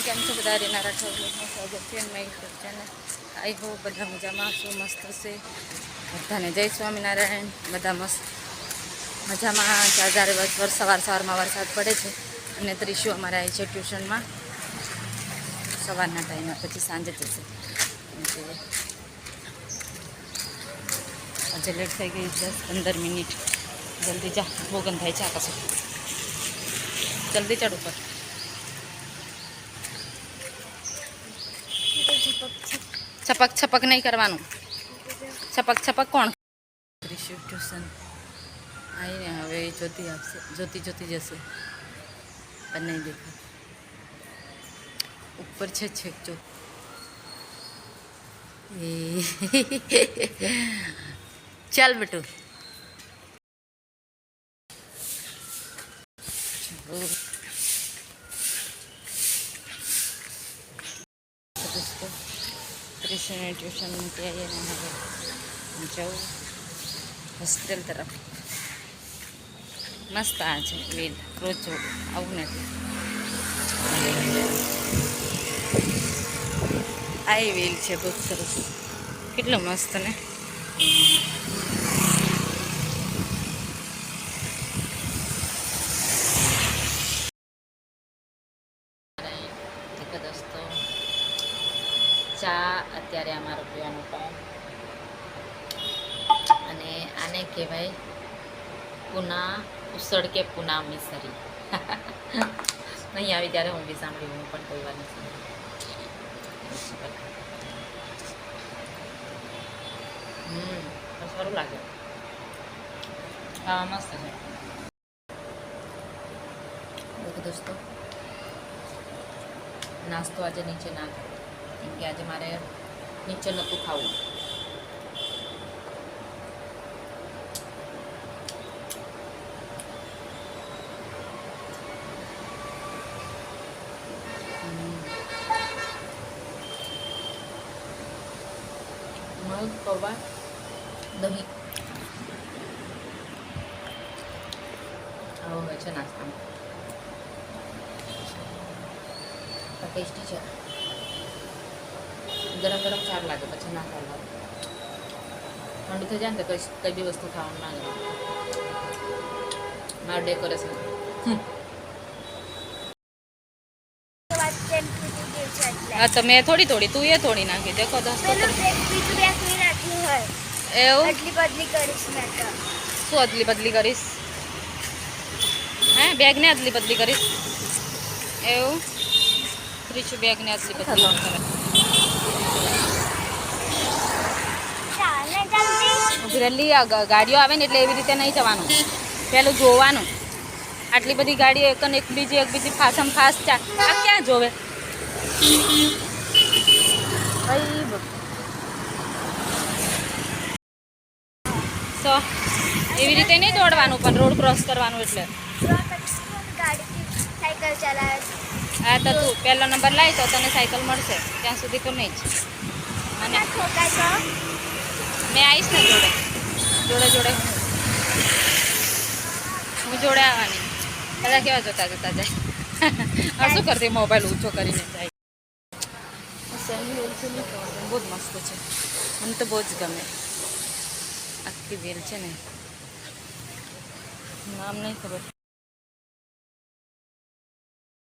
કેમ છો બધા? રીના રાઠોડનું સ્વાગત છે મારી યુટ્યુબ ચેનલ. આઈ હોપ બધા મજામાં છો, મસ્ત હશે. બધાને જય સ્વામિનારાયણ. બધા મસ્ત મજામાં. જ્યારે સવારમાં વરસાદ પડે છે અને ત્રીશું અમારે આવી છે ટ્યુશનમાં સવારના ટાઈમે, પછી સાંજે જશે. આજે લેટ થઈ ગઈ 10-15 મિનિટ. જલ્દી જા, ભોગન થાય છે આકાશ. જલ્દી ચડ ઉપર. છપક છપક નહીં કરવાનું. છપક છપક કોણ? ત્રિશુલ ટ્યુશન આવીને હવે જ્યોતિ આપશે. જ્યોતિ જશે પણ નહીં દેખા. ઉપર છે છેક જો એ ચાલ બેટું. ત્રિશુને ટ્યુશન મૂકી આવીએ ને હવે જવું હોસ્ટેલ તરફ. મસ્ત આ છે વેલ, રોજ આવું નથી. આ વેલ છે બહુ સરસ, કેટલો મસ્ત ને. દોસ્તો ચા અત્યારે અમારો પીવાનો ટાઈમ, અને આને કહેવાય પૂના ઉસળ કે પૂના મિસરી. નહીં આવી ત્યારે હું બી સાંભળ્યું, હું પણ કોઈ વાર નહીં સાંભળ્યું. સારું લાગે, હા મસ્ત છે. દોસ્તો નાસ્તો આજે નીચે ના ખાવ, કેમ કે આજે મારે નીચે નહોતું ખાવું. મગ પૌવા દહીં આવો હોય છે નાસ્તામાં. ટેસ્ટી છે. ગરમ ગરમ સારું લાગે, પછી ના સારું લાગે. ઠંડુ થઈ જાય ને તો કઈ બી વસ્તુ ખાવાનું ના ગમે. મારું ડેકોરેશન હા તો મેં થોડી તું એ થોડી નાખી. દેખો દોસ્તો એવું શું અદલી બદલી કરીશ? હે બેગ ને અદલી બદલી કરીશ એવું? ત્રીસું બેગ ને અદલી બદલી ઉભરેલી ગાડીઓ આવે ને એટલે એવી રીતે નહીં જવાનું, પેલું જોવાનું. આટલી બધી ગાડીઓ એક બીજી ફાસમ ફાસ આ ક્યાં જોવે? તો એવી રીતે નહીં દોડવાનું, પણ રોડ ક્રોસ કરવાનું. એટલે હા તો તું પહેલો નંબર લાવી તો તને સાયકલ મળશે, ત્યાં સુધી તો નહીં જ. અને મેં આવીશ ને જોડે હું જોડે આવવાની. બધા કેવા જોતા જાય. શું કરતી? મોબાઈલ ઊંચો કરીને જાય. બહુ જ મસ્ત છે, મને તો બહુ જ ગમે. આખી વેલ છે ને, નામ નહીં ખબર.